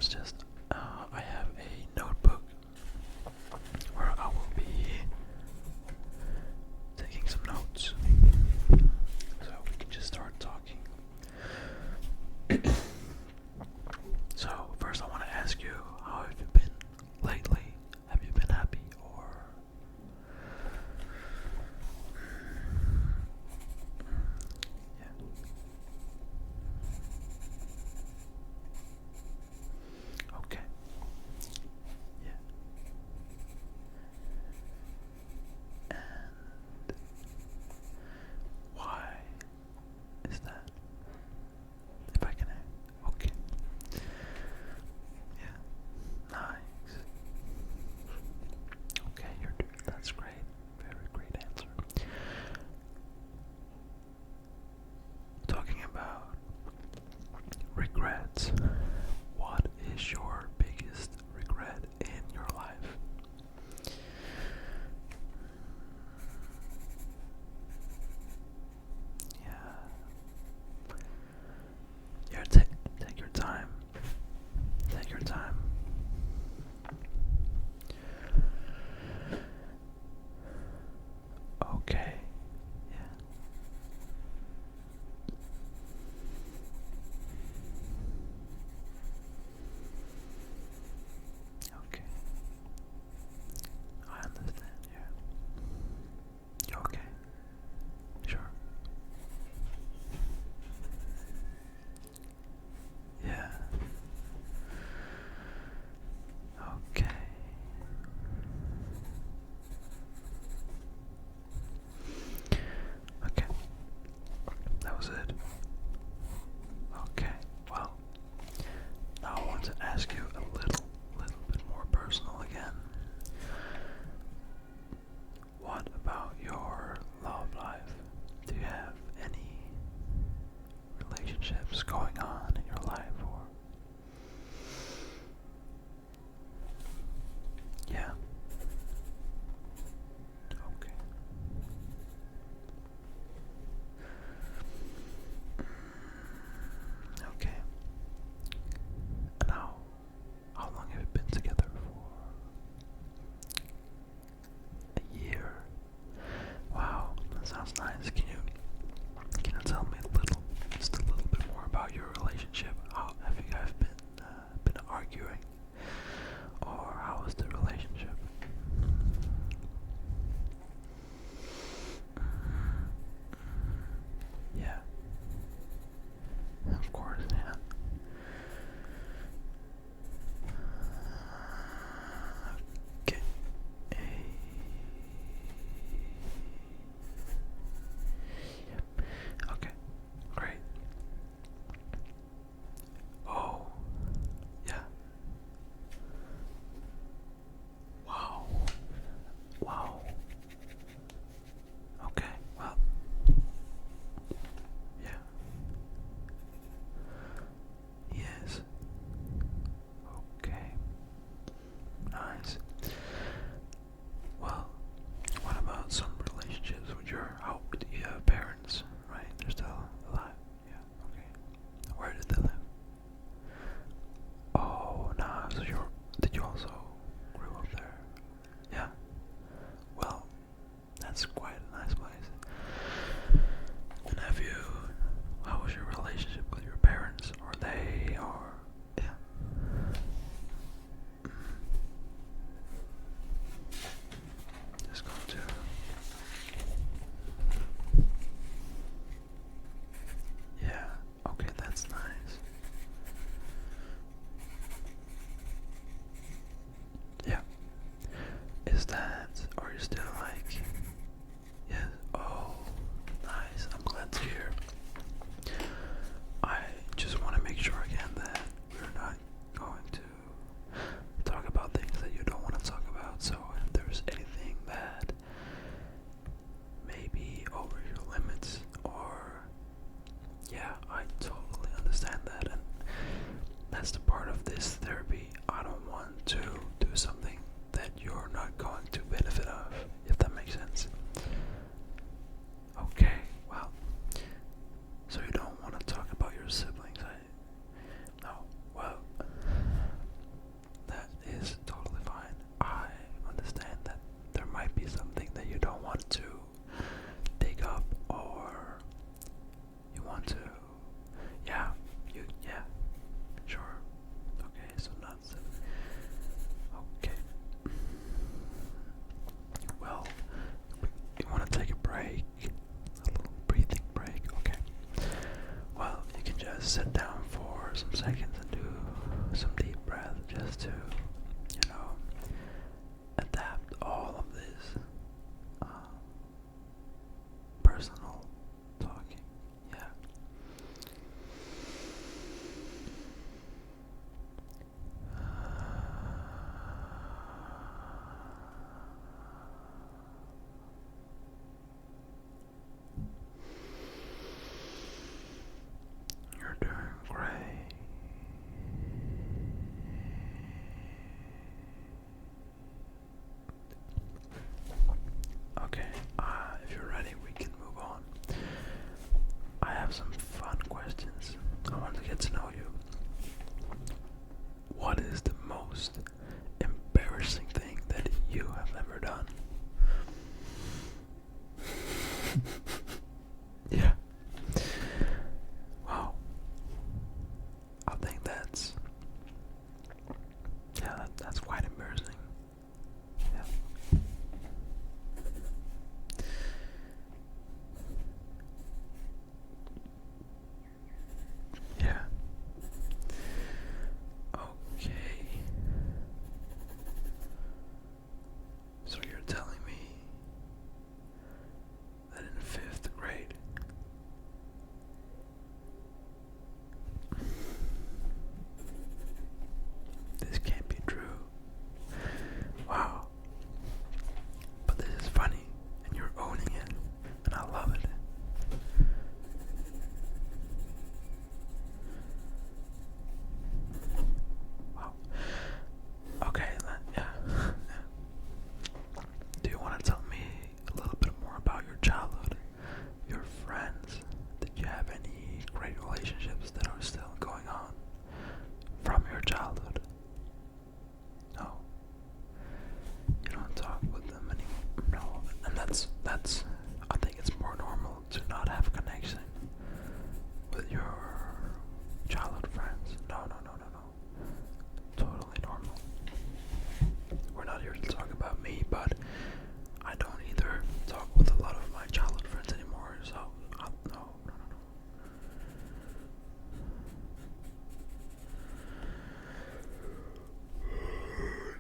was just, I have a notebook where I will be taking some notes, so we can just start talking. So first I want to ask you, how have you been lately? Have you been happy or... Yeah. Okay. Yeah. And why is that? If I can ask. Okay. Yeah. Nice. Okay, that's great. Very great answer. Talking about regrets. What is your biggest regret in your life? Yeah. Yeah, take your time. Take your time. Okay. Yeah. Okay. I understand, yeah. You okay? Sure. Yeah. Okay. Okay. That was it. Okay. Well, now I want to ask you a little bit more personal again. What about your love life? Do you have any relationships going on in your life, or... Yeah. Okay. Okay. And how long have you been together for? A year. Wow, that sounds nice. Can you tell me just a little bit more about your relationship? How have you guys been arguing, or how was the relationship? Yeah. Of course, yeah. Okay. Yep. Okay. Great. Oh. Yeah. Wow. Wow. Okay. Well. Yeah. Yes. Okay. Nice. Well, what about some relationships with do you have parents, right? They're still alive. Yeah. Okay. Where did they live? Oh, nah. So did you also grow up there? Yeah. Well, that's quite a nice place. And how was your relationship with your parents? Yeah. Just going to... Yeah, okay, that's nice. Yeah. Are you still like... Yes, oh, nice, I'm glad to hear. I just want to make sure again that we're not going to talk about things that you don't want to talk about. So if there's anything that may be over your limits, or... Yeah, I totally understand that, and that's the part of this therapy. I don't want to do something that you're not going to benefit of, if that makes sense. Okay, well, so you don't want to talk about your siblings, no, well, most embarrassing thing that you have ever done? Yeah. Wow. I think that's quite embarrassing. Yeah. Yeah. Okay. So you're telling me that in 5th grade this can't be true. Wow. But this is funny and you're owning it and I love it. Wow. Okay, then, yeah. Do you want to tell me a little bit more about your childhood? Your friends? Did you have any great relationships that are still going on from your childhood? No. You don't talk with them anymore. No. And that's I think it's more normal to not have connection with your childhood friends. No. Totally normal. We're not here to talk about me, but I don't either talk with a lot of my childhood friends anymore, so no.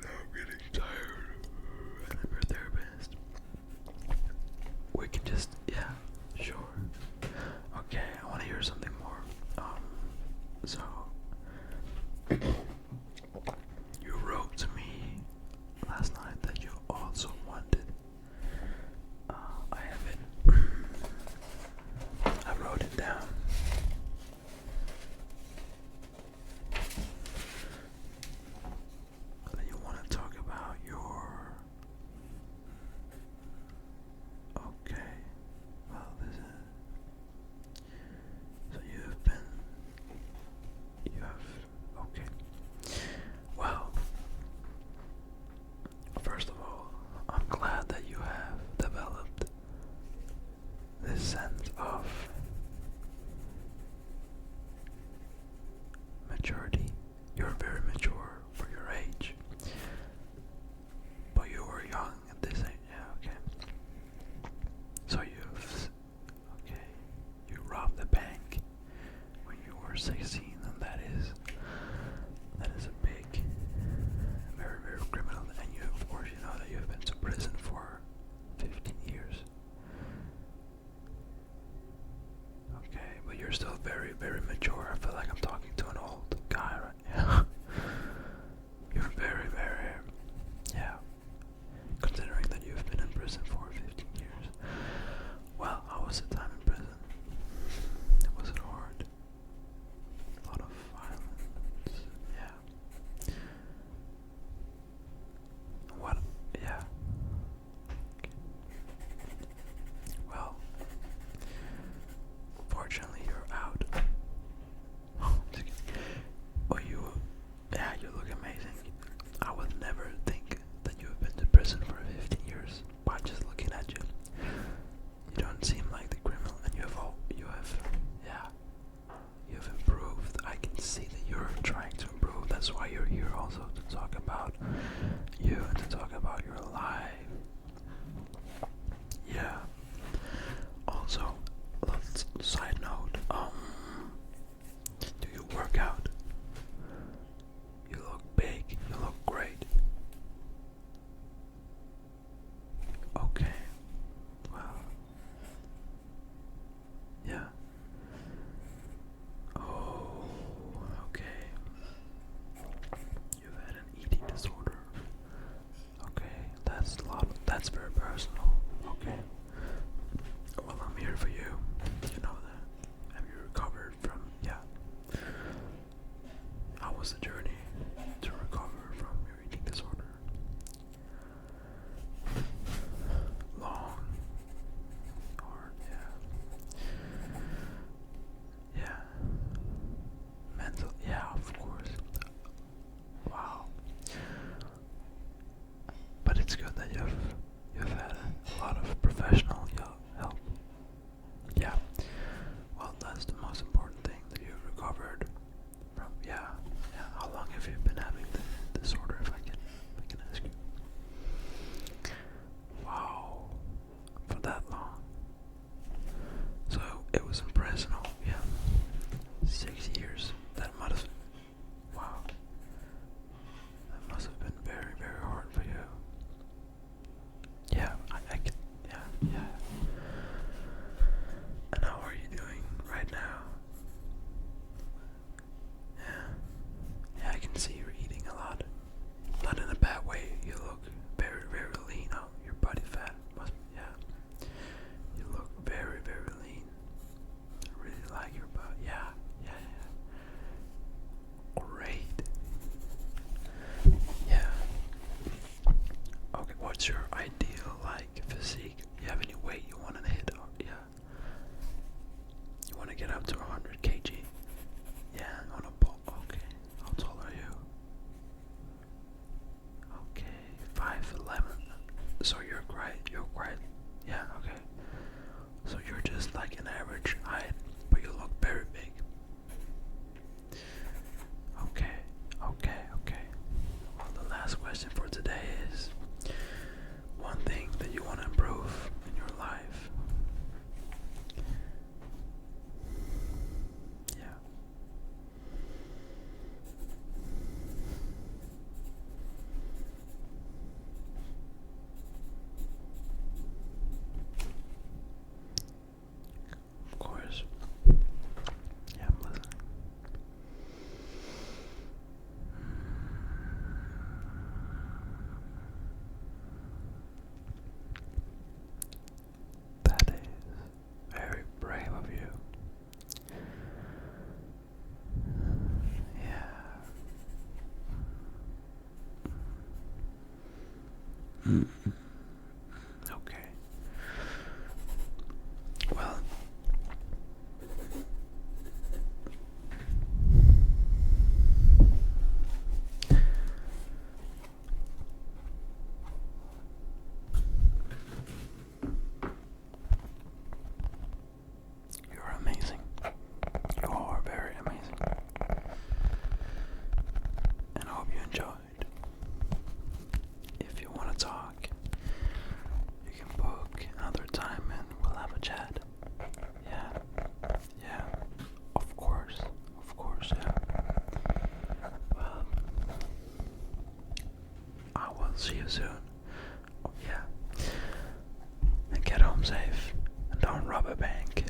Now I'm getting tired, and I'm your therapist. We can just, yeah, sure. Okay, I want to hear something more. So you wrote to me last night that you also wanted. I have it. I wrote it down. That you want to talk about your. Okay. Well, this is. So you have. Okay. Well, first of all, I'm glad that you have developed this sense of maturity. You're very mature for your age, but you were young at this age. Yeah, okay. So you robbed the bank when you were 16, and that is a big, very, very criminal. And you, of course, you know that you've been to prison for 15 years. Okay, but you're still very, very mature. I feel like I'm talking to an old guy, right? Yeah. You're very, very, yeah. Considering that you've been in prison for 15 years. Well, how was the time in prison? Was it hard? A lot of violence. Yeah. What? Yeah. Well, fortunately you're out. Well, you look amazing. I would never think that you've been to prison for 15 years by just looking at you. You don't seem like the criminal, and you have improved. I can see that you're trying to improve. That's why you're here also, to talk about you and to talk about your life. Yeah. Also, side note, do you work out? You look big, you look great. Okay. Well. Yeah. Oh, okay. You've had an eating disorder. Okay, that's a lot Okay. Well, you're amazing. You are very amazing. And I hope you enjoyed. If you want to talk, you can book another time and we'll have a chat. Yeah, of course, yeah. Well, I will see you soon. Oh, yeah. And get home safe and don't rob a bank.